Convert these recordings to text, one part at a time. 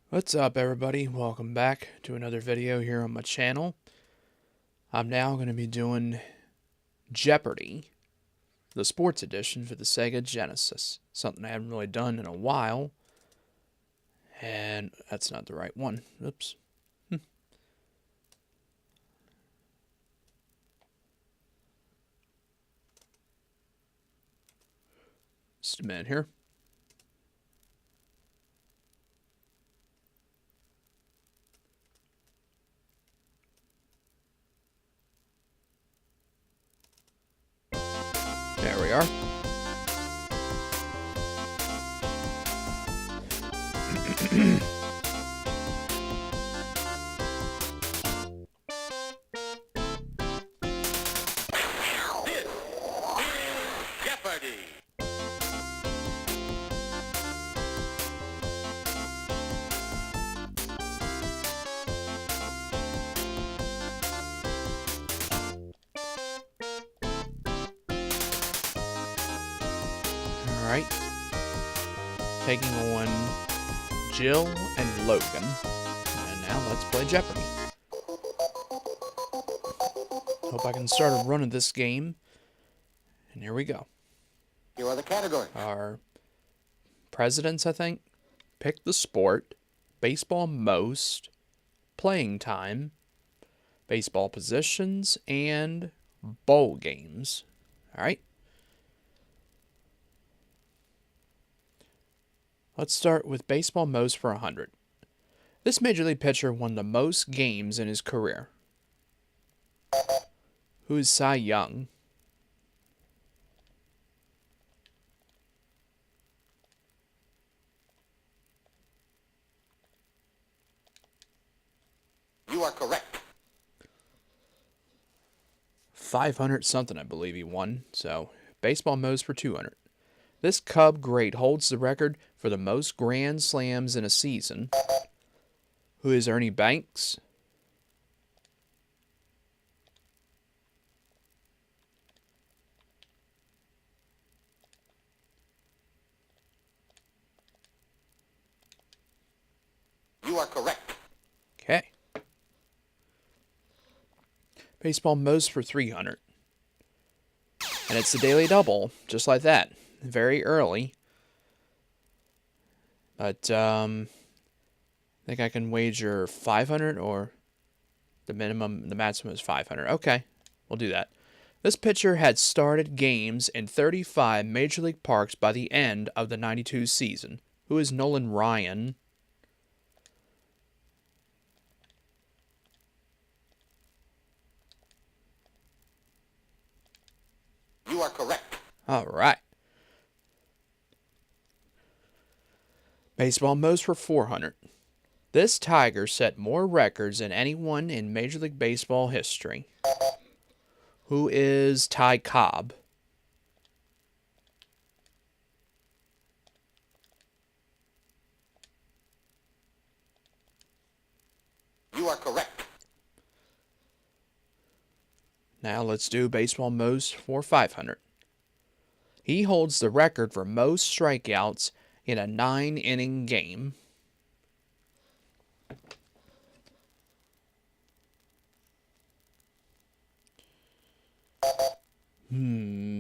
What's up, everybody? Welcome back to another video here on my channel. I'm now going to be doing Jeopardy, the sports edition for the Sega Genesis. Something I haven't really done in a while. And that's not the right one. Oops. Just a minute here. There we are. Jeopardy! Alright. Taking on Jill and Logan. And now let's play Jeopardy. Hope I can start a run of this game. And here we go. Here are the categories. Our presidents, I think. Pick the sport. Baseball most. Playing time. Baseball positions. And bowl games. Alright. Let's start with baseball most for 100. This Major League pitcher won the most games in his career. Who is Cy Young? You are correct. 500 something, I believe he won. So, baseball most for 200. This Cub great holds the record for the most grand slams in a season. Who is Ernie Banks? You are correct. Okay. Baseball most for 300. And it's the daily double, just like that. Very early. But, I think I can wager 500 or the maximum is 500. Okay, we'll do that. This pitcher had started games in 35 Major League parks by the end of the 92 season. Who is Nolan Ryan? You are correct. All right. Baseball most for 400. This Tiger set more records than anyone in Major League Baseball history. Who is Ty Cobb? You are correct. Now let's do baseball most for 500. He holds the record for most strikeouts in a 9-inning game.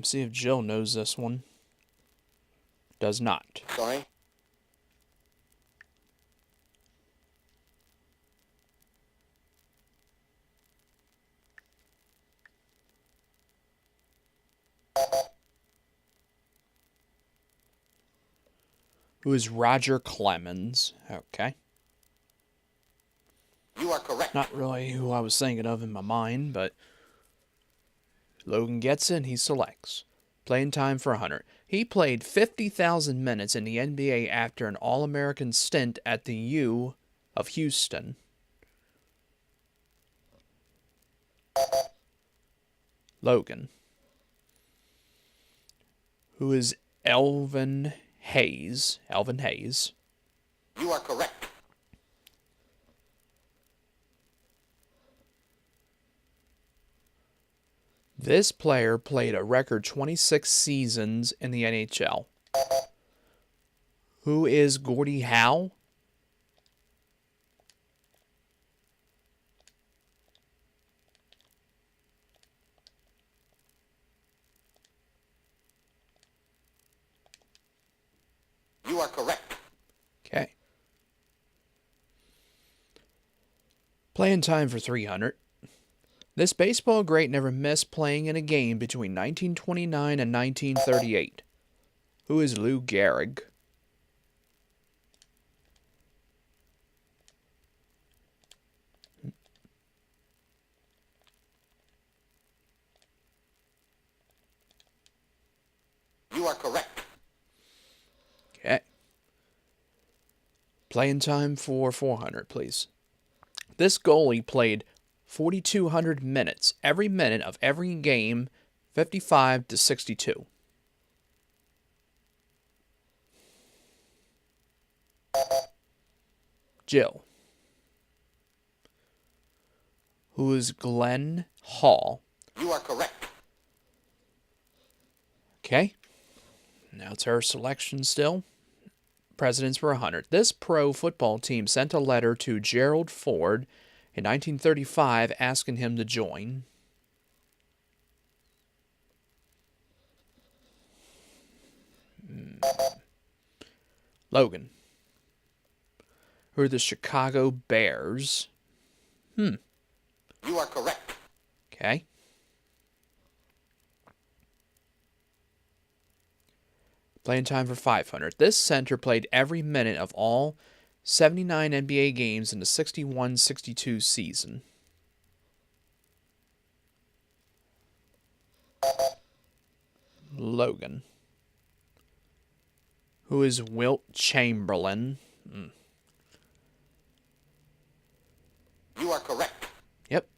See if Jill knows this one. Does not. Sorry. Who is Roger Clemens? Okay. You are correct. Not really who I was thinking of in my mind, but Logan gets it and he selects. Playing time for 100. He played 50,000 minutes in the NBA after an All-American stint at the U of Houston. Logan. Who is Elvin Hayes? Elvin Hayes. You are correct. This player played a record 26 seasons in the NHL. Who is Gordie Howe? You are correct. Okay. Playing time for 300. This baseball great never missed playing in a game between 1929 and 1938. Who is Lou Gehrig? You are correct. Okay. Playing time for 400, please. This goalie played 4,200 minutes, every minute of every game, 55 to 62. Jill. Who is Glenn Hall? You are correct. Okay. Now it's her selection still. Presidents for 100. This pro football team sent a letter to Gerald Ford in 1935 asking him to join. Logan. Who are the Chicago Bears? You are correct. Okay. Playing time for 500. This center played every minute of all 79 NBA games in the 61-62 season. Logan. Who is Wilt Chamberlain? You are correct. Yep.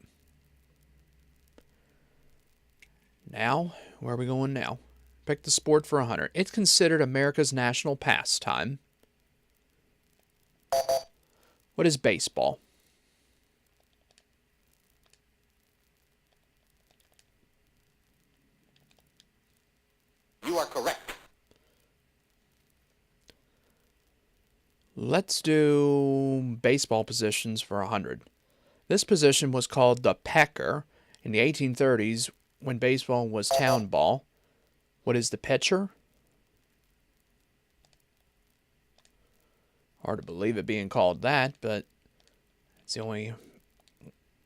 Now, where are we going now? Pick the sport for 100. It's considered America's national pastime. What is baseball? You are correct. Let's do baseball positions for 100. This position was called the pecker in the 1830s when baseball was town ball. What is the pitcher? Hard to believe it being called that, but it's the only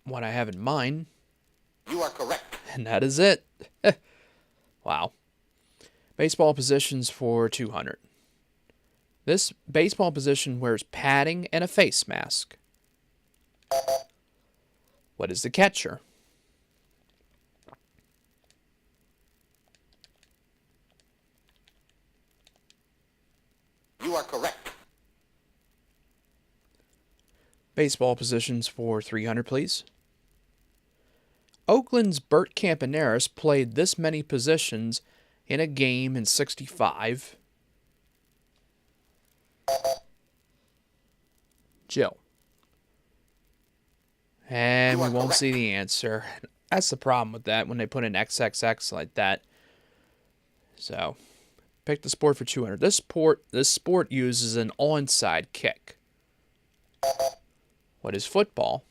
one I have in mind. You are correct. And that is it. Wow. Baseball positions for 200. This baseball position wears padding and a face mask. What is the catcher? You are correct. Baseball positions for 300, please. Oakland's Bert Campaneris played this many positions in a game in 65. Jill. And we won't see the answer. That's the problem with that when they put in XXX like that. So, pick the sport for 200. This sport uses an onside kick. What is football?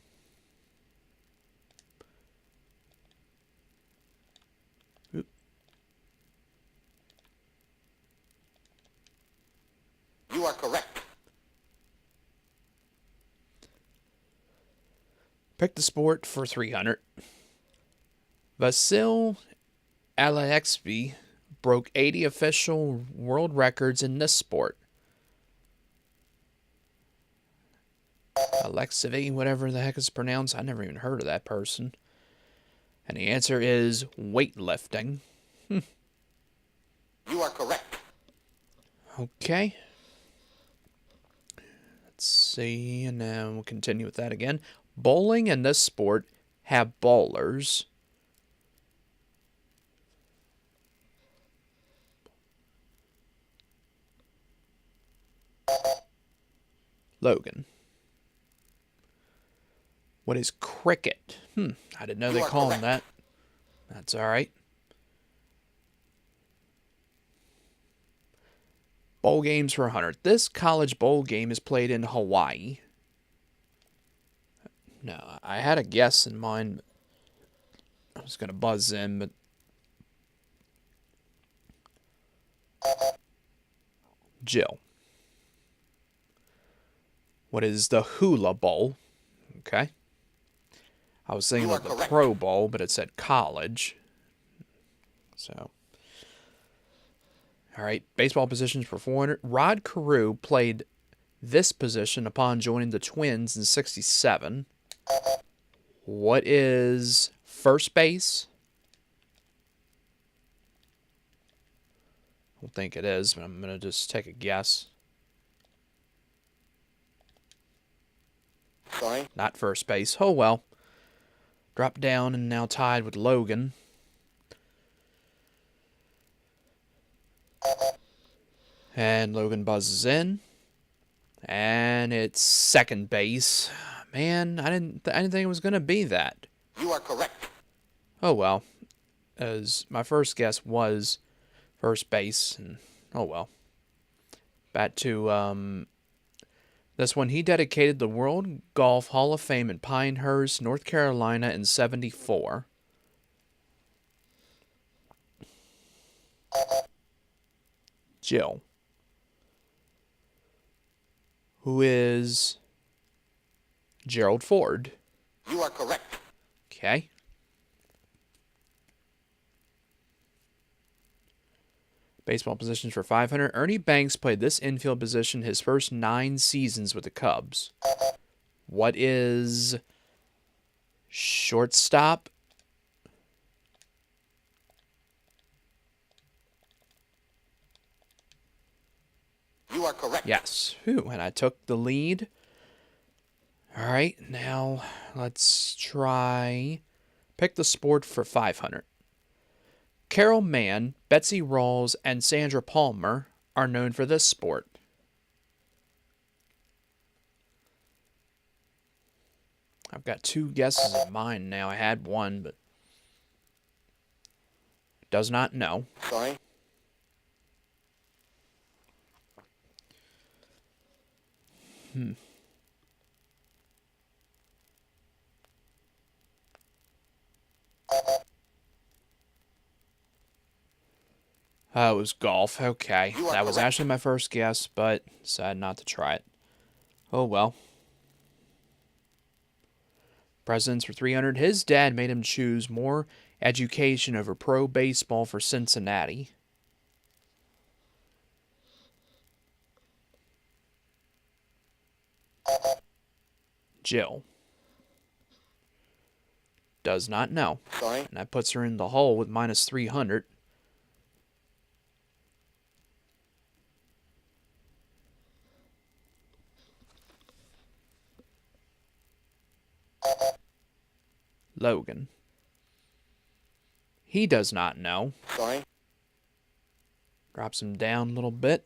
Oop. You are correct. Pick the sport for 300. Vasil Alexby broke 80 official world records in this sport. Alexivy, whatever the heck is pronounced. I never even heard of that person. And the answer is weightlifting. You are correct. Okay. Let's see, and now we'll continue with that again. Bowling and this sport have bowlers. Logan. What is cricket? I didn't know they call them that. That's all right. Bowl games for 100. This college bowl game is played in Hawaii. No, I had a guess in mind. I was going to buzz in, but... Jill. What is the Hula Bowl? Okay. I was thinking You are of the correct. Pro Bowl, but it said college. So, all right. Baseball positions for 400. Rod Carew played this position upon joining the Twins in '67. What is first base? I don't think it is, but I'm going to just take a guess. Sorry. Not first base. Oh, well. Dropped down and now tied with Logan. And Logan buzzes in. And it's second base. Man, I didn't think it was going to be that. You are correct. Oh, well. As my first guess was first base. And oh, well. Back to this one. He dedicated the World Golf Hall of Fame in Pinehurst, North Carolina in '74. Jill. Who is Gerald Ford. You are correct. Okay. Baseball positions for 500. Ernie Banks played this infield position his first 9 seasons with the Cubs. What is shortstop? You are correct. Yes. Whew, and I took the lead. All right, now let's try pick the sport for 500. Carol Mann, Betsy Rawls, and Sandra Palmer are known for this sport. I've got 2 guesses in mind now. I had one, but does not know. Sorry. It was golf. Okay. You are That was correct. actually my first guess, but decided not to try it. Oh well. Presidents for 300. His dad made him choose more education over pro baseball for Cincinnati. Jill. Does not know. Sorry. And that puts her in the hole with minus 300. Logan. He does not know. Sorry. Drops him down a little bit.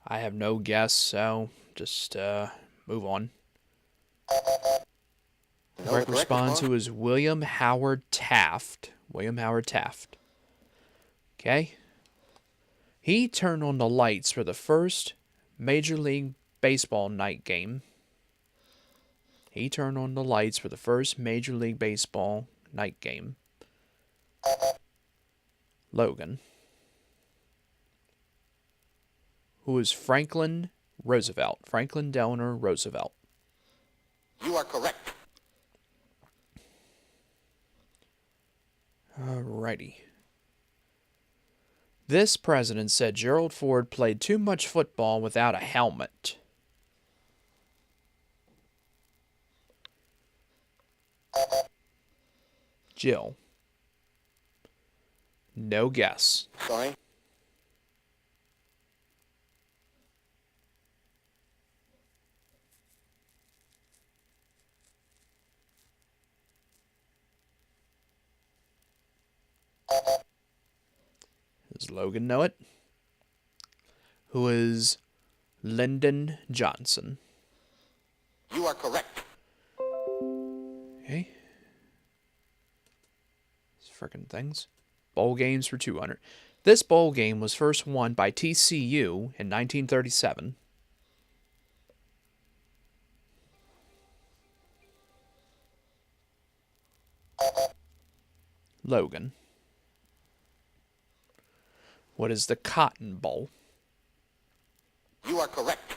I have no guess, so just move on. The correct response was William Howard Taft. William Howard Taft. Okay. He turned on the lights for the first Major League Baseball night game. He turned on the lights for the first Major League Baseball night game. Logan. Who is Franklin Roosevelt. Franklin Delano Roosevelt. You are correct. Alrighty. This president said Gerald Ford played too much football without a helmet. Jill. No guess. Sorry. Does Logan know it? Who is Lyndon Johnson. You are correct. Okay. These frickin' things. Bowl games for 200. This bowl game was first won by TCU in 1937. Logan. What is the Cotton Bowl? You are correct.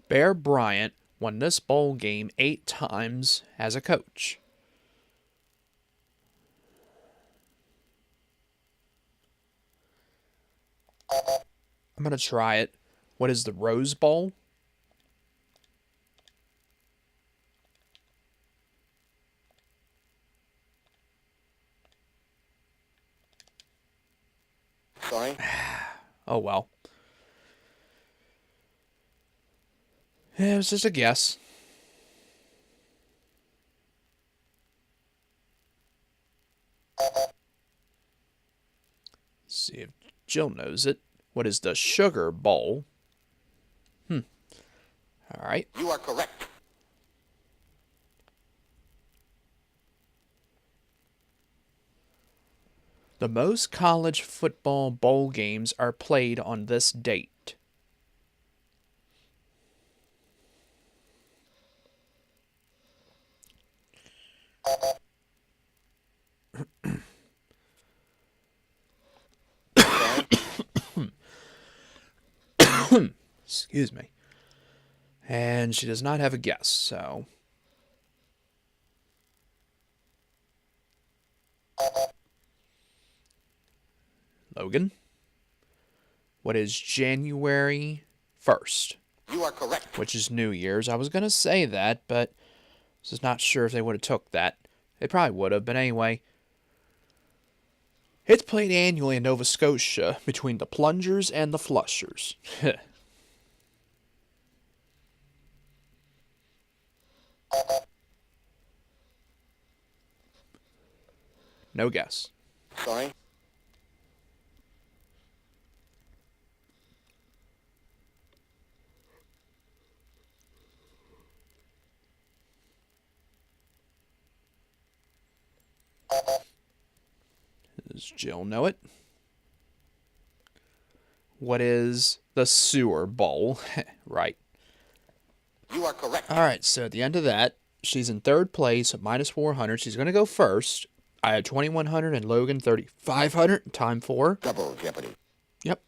Bear Bryant won this bowl game 8 times as a coach. I'm going to try it. What is the Rose Bowl? Sorry. Oh well. It was just a guess. See if Jill knows it. What is the Sugar Bowl? All right. You are correct. The most college football bowl games are played on this date. Excuse me. And she does not have a guess, so. Logan? What is January 1st? You are correct. Which is New Year's. I was going to say that, but I was just not sure if they would have took that. They probably would have, but anyway. It's played annually in Nova Scotia between the Plungers and the Flushers. No guess. Sorry. Does Jill know it? What is the Sewer Bowl? Right. You are correct. All right, so at the end of that, she's in third place at minus 400. She's going to go first. I had 2,100 and Logan 3,500. Time for... Double Jeopardy. Yep.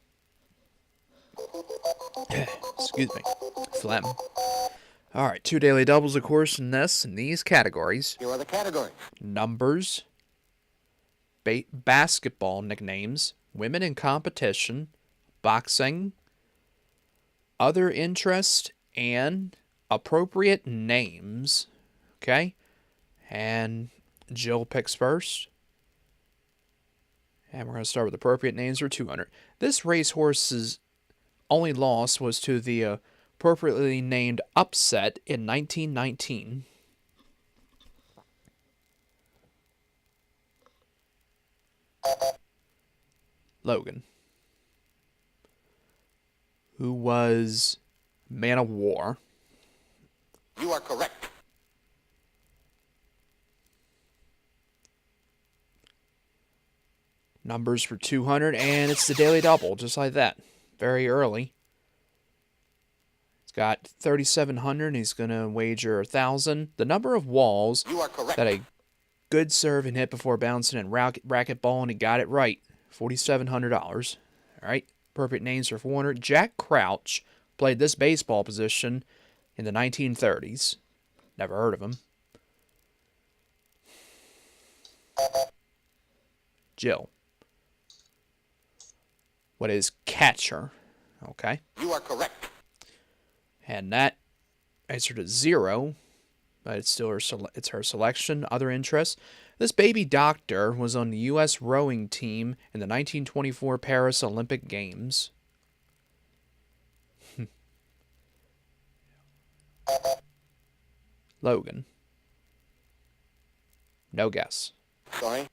Excuse me. Phlegm. All right, 2 daily doubles, of course, in these categories. Here are the categories. Numbers, basketball nicknames, women in competition, boxing, other interest, and appropriate names. Okay? And Jill picks first. And we're going to start with appropriate names for 200. This racehorse's only loss was to the appropriately named Upset in 1919. Logan. Who was Man of War. You are correct. Numbers for 200, and it's the daily double, just like that. Very early. He's got 3,700, and he's going to wager 1,000. The number of walls You are correct. that a good serve and hit before bouncing and racket ball, and he got it right. $4,700. All right. Appropriate names for 400. Jack Crouch played this baseball position in the 1930s. Never heard of him. Jill. What is catcher? Okay. You are correct. And that answered to 0, but it's still it's her selection. Other interests. This baby doctor was on the U.S. rowing team in the 1924 Paris Olympic Games. Logan. No guess. Sorry.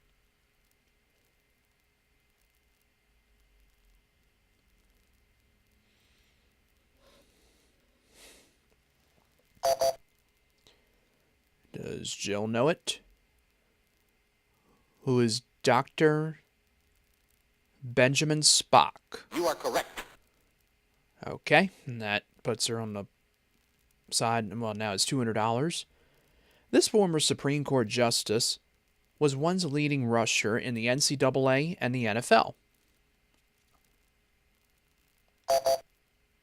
Does Jill know it? Who is Dr. Benjamin Spock? You are correct. Okay, and that puts her on the side. Well, now it's $200. This former Supreme Court justice was once a leading rusher in the NCAA and the NFL.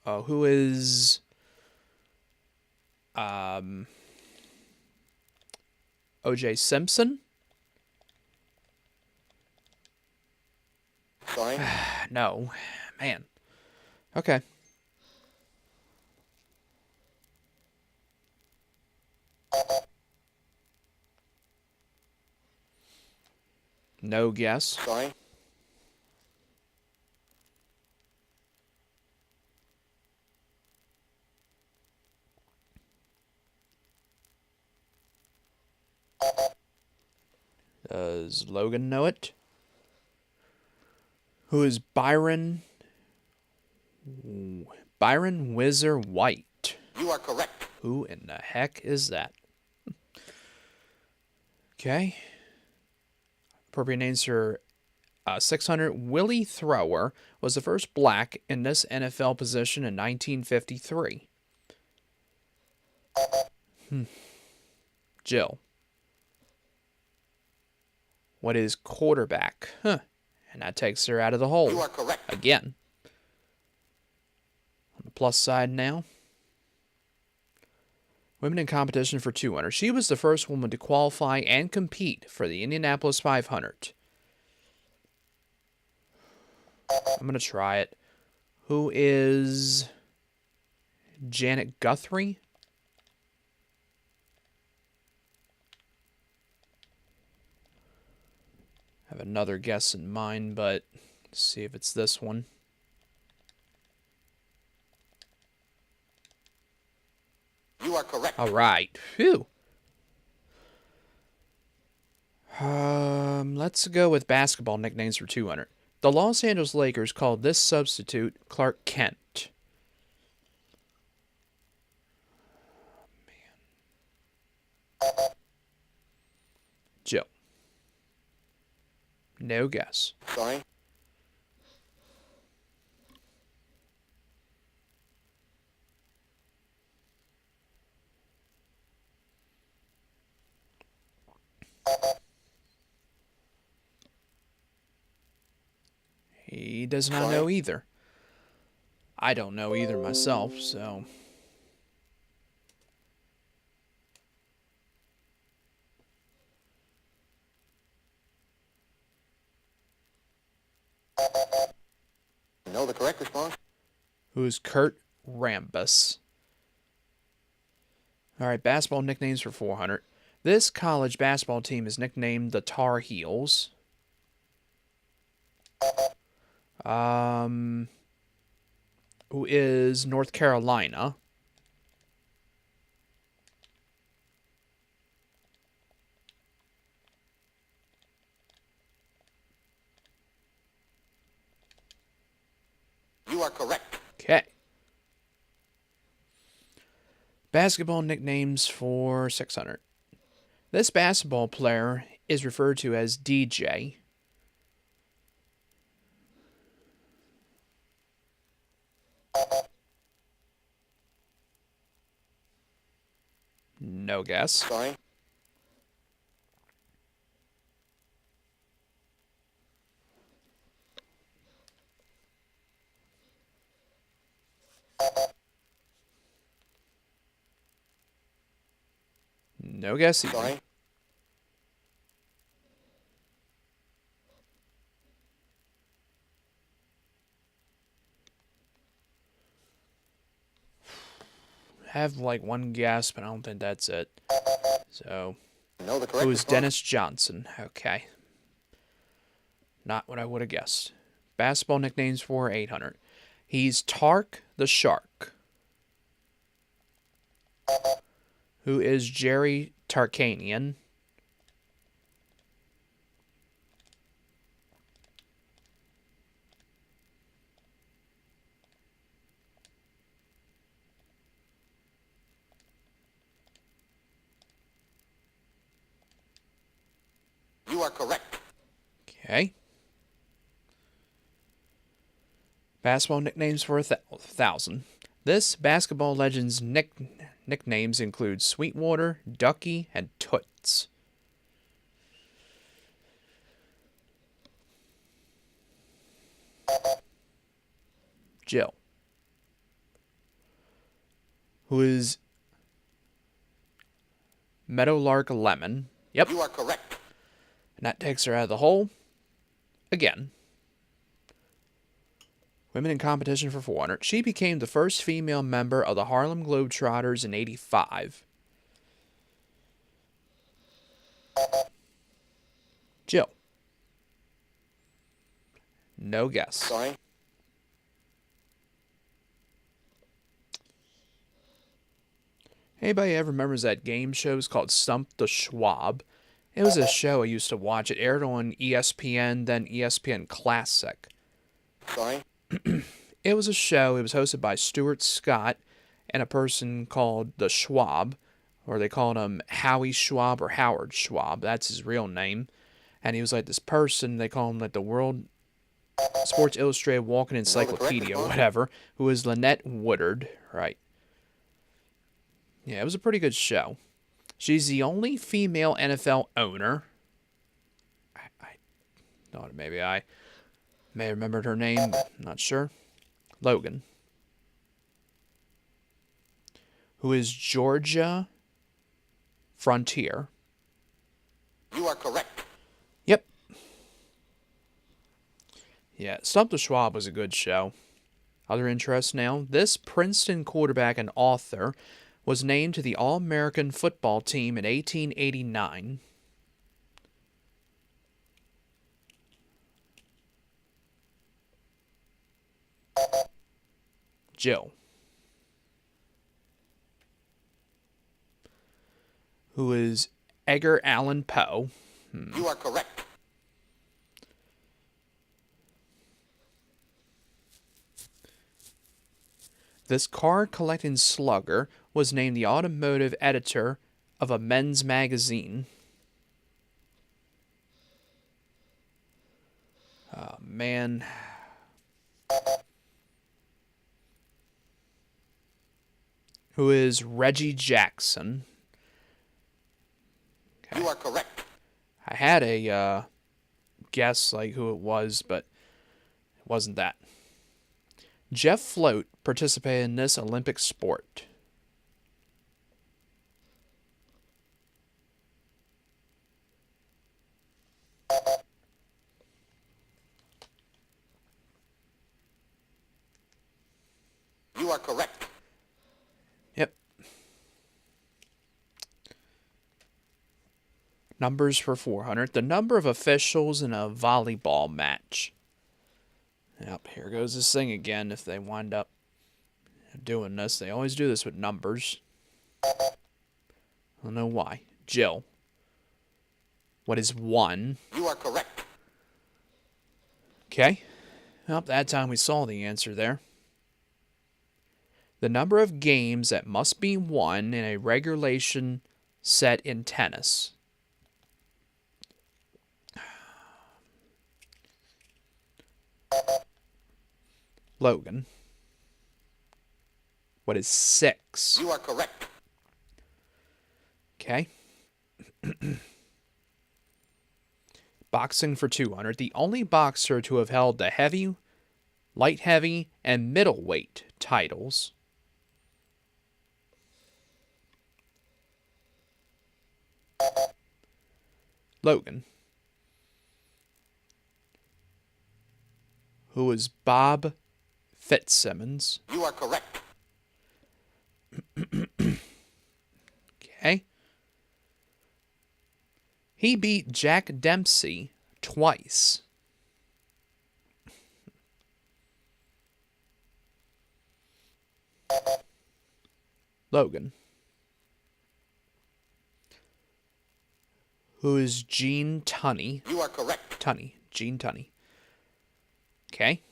Who is O.J. Simpson? Sorry. No. Man. Okay. No guess. Sorry. Does Logan know it? Who is Byron Whizzer White? You are correct. Who in the heck is that? Okay. Appropriate names for 600. Willie Thrower was the first black in this NFL position in 1953. Jill. What is quarterback? Huh. And that takes her out of the hole. You are correct. Again. On the plus side now. Women in competition for 200. She was the first woman to qualify and compete for the Indianapolis 500. I'm going to try it. Who is Janet Guthrie? I have another guess in mind, but let's see if it's this one. You are correct. All right. Phew. Let's go with basketball nicknames for 200. The Los Angeles Lakers called this substitute Clark Kent. Man. Joe. No guess. Sorry. He does not know either. I don't know either myself, so... Know the correct response? Who's Kurt Rambis? All right, basketball nicknames for 400. This college basketball team is nicknamed the Tar Heels. Who is North Carolina? You are correct. Okay. Basketball nicknames for 600. This basketball player is referred to as DJ. No guess. Sorry. No guess either. Sorry. Have like one guess, but I don't think that's it. So, Know the correct who is response? Dennis Johnson? Okay. Not what I would have guessed. Basketball nicknames for 800. He's Tark the Shark. Who is Jerry Tarkanian? You are correct. Okay. Basketball nicknames for 1,000. This basketball legend's nicknames include Sweetwater, Ducky, and Toots. Jill. Who is Meadowlark Lemon. Yep. You are correct. And that takes her out of the hole. Again. Women in competition for 400. She became the first female member of the Harlem Globetrotters in '85. Jill. No guess. Sorry. Anybody ever remembers that game show? It was called Stump the Schwab. It was a show I used to watch. It aired on ESPN, then ESPN Classic. Sorry. It was a show. It was hosted by Stuart Scott and a person called the Schwab, or they called him Howie Schwab or Howard Schwab. That's his real name. And he was like this person, they call him like the World Sports Illustrated Walking Encyclopedia, whatever, who is Lynette Woodard, right? Yeah, it was a pretty good show. She's the only female NFL owner. I thought maybe I may have remembered her name, but I'm not sure. Logan. Who is Georgia Frontier. You are correct. Yep. Yeah, Stump the Schwab was a good show. Other interests now. This Princeton quarterback and author was named to the All-American football team in 1889. Jill. Who is Edgar Allan Poe. You are correct. This card-collecting slugger was named the automotive editor of a men's magazine. Oh, man. Who is Reggie Jackson. Okay. You are correct. I had a guess like who it was, but it wasn't that. Jeff Float participated in this Olympic sport. You are correct. Yep. Numbers for 400. The number of officials in a volleyball match. Yep, here goes this thing again. If they wind up doing this, they always do this with numbers. I don't know why. Jill. What is 1? You are correct. Okay. Well, that time we saw the answer there. The number of games that must be won in a regulation set in tennis. Logan. What is 6? You are correct. Okay. Boxing for 200. The only boxer to have held the heavy, light heavy, and middleweight titles. Logan. Who is Bob Fitzsimmons. You are correct. Okay. He beat Jack Dempsey twice. Logan. Who is Gene Tunney. You are correct. Tunney. Gene Tunney. Okay.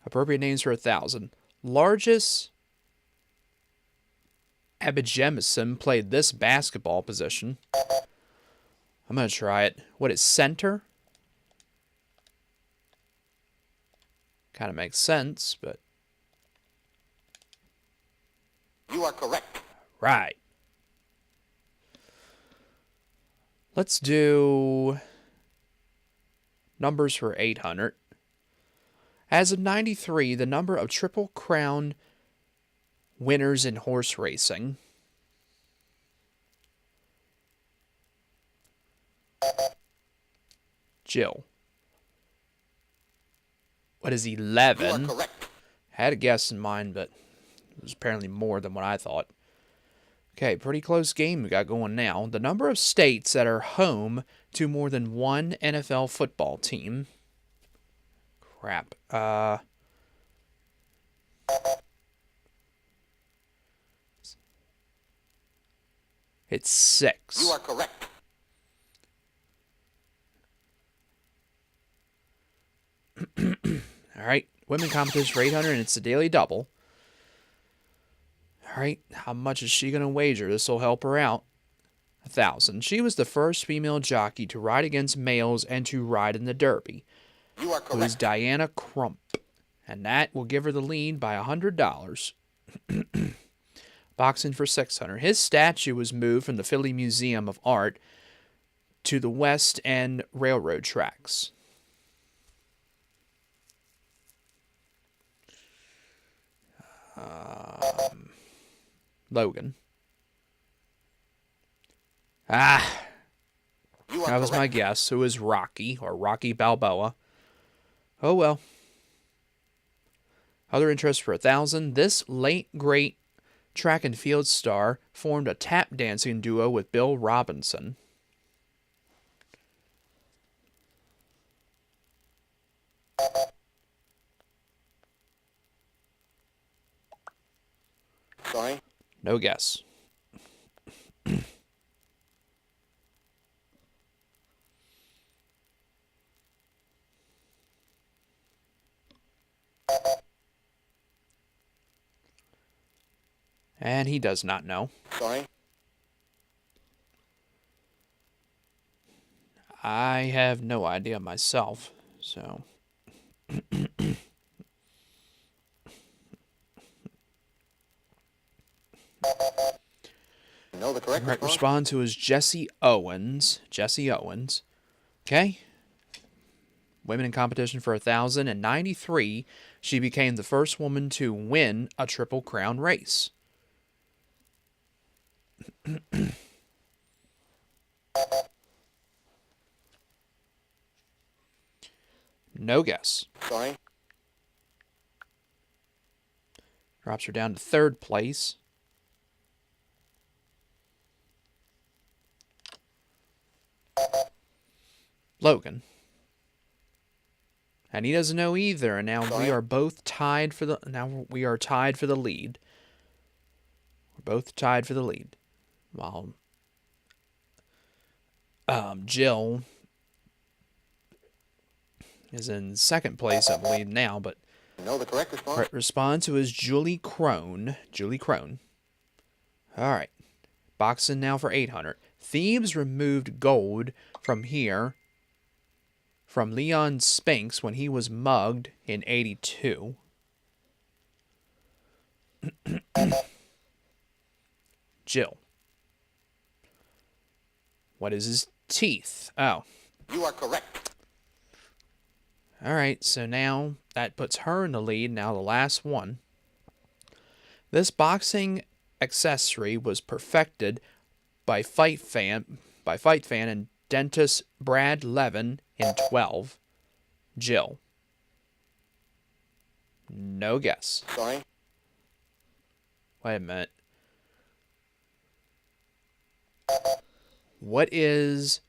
Appropriate names for 1,000. Largest Abijamison played this basketball position. I'm going to try it. What is center? Kind of makes sense, but... You are correct. Right. Let's do numbers for 800. As of 93, the number of Triple Crown winners in horse racing. Jill. What is You are 11? correct. I had a guess in mind, but it was apparently more than what I thought. Okay, pretty close game we got going now. The number of states that are home to more than one NFL football team. Crap. It's 6. You are correct. All right, women competition for 800, and it's the daily double. All right, how much is she going to wager? This will help her out. 1,000. She was the first female jockey to ride against males and to ride in the Derby. You are It was correct. Diana Crump, and that will give her the lead by $100. Boxing for 600. His statue was moved from the Philly Museum of Art to the West End railroad tracks. Logan. Ah, You are that was my correct. guess. Who is Rocky, or Rocky Balboa? Oh well. Other interest for 1,000. This late great track and field star formed a tap dancing duo with Bill Robinson. Sorry. No guess. And he does not know. Sorry. I have no idea myself, so... Know the correct Right, response? respond to is Jesse Owens. Jesse Owens. Okay. Women in competition for 1,000. In 93, she became the first woman to win a Triple Crown race. No guess. Sorry. Drops her down to 3rd place. Logan. And he doesn't know either, and now Sorry. we are both tied for the lead. We're both tied for the lead. While Jill is in 2nd place, I believe now, but Know the correct response? right, respond to is Julie Crone. Julie Crone. All right. Boxing now for 800. Thieves removed gold from here from Leon Spinks when he was mugged in 82. Jill. What is his teeth? Oh. You are correct. All right, so now that puts her in the lead. Now the last one. This boxing accessory was perfected by Fight Fan and dentist Brad Levin in 12. Jill. No guess. Sorry. Wait a minute. What is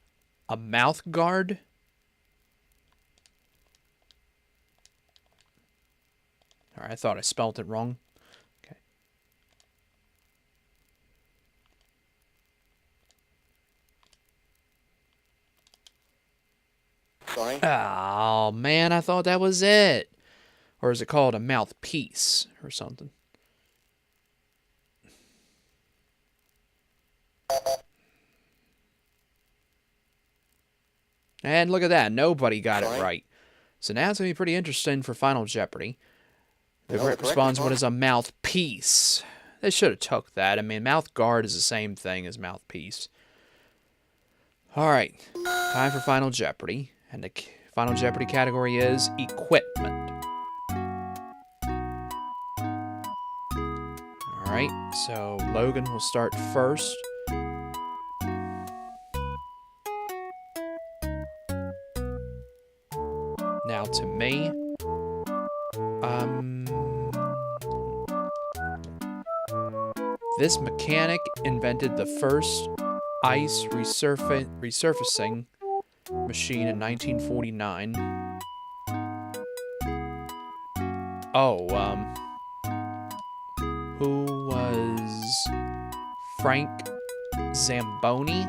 a mouth guard? All right, I thought I spelled it wrong. Okay. Sorry. Oh, man, I thought that was it. Or is it called a mouthpiece or something? And look at that. Nobody got it Sorry. right. So now it's going to be pretty interesting for Final Jeopardy. The You know the correct correct response, what response? is a mouthpiece? They should have took that. I mean, mouth guard is the same thing as mouthpiece. All right, time for Final Jeopardy. And the Final Jeopardy category is equipment. All right, so Logan will start first. Now to me. This mechanic invented the first ice resurfacing machine in 1949. Oh, who was Frank Zamboni?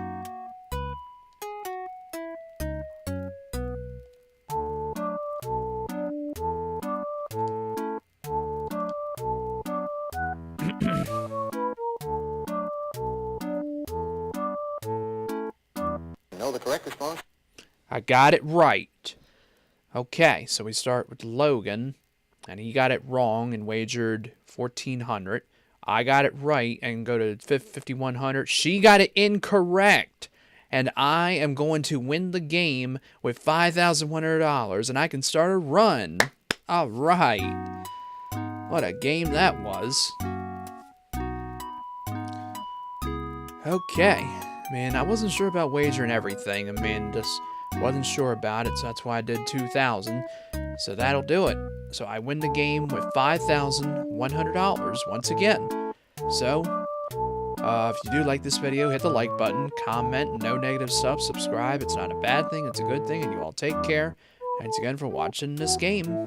You know the correct response? I got it right. Okay, so we start with Logan, and he got it wrong and wagered 1,400. I got it right and go to 5,100. She got it incorrect, and I am going to win the game with $5,100, and I can start a run. All right. What a game that was. Okay. Man, I wasn't sure about wagering everything. I mean, just wasn't sure about it, so that's why I did 2,000. So that'll do it. So I win the game with $5,100 once again. So, if you do like this video, hit the like button, comment, no negative stuff, subscribe. It's not a bad thing, it's a good thing, and you all take care. Thanks again for watching this game.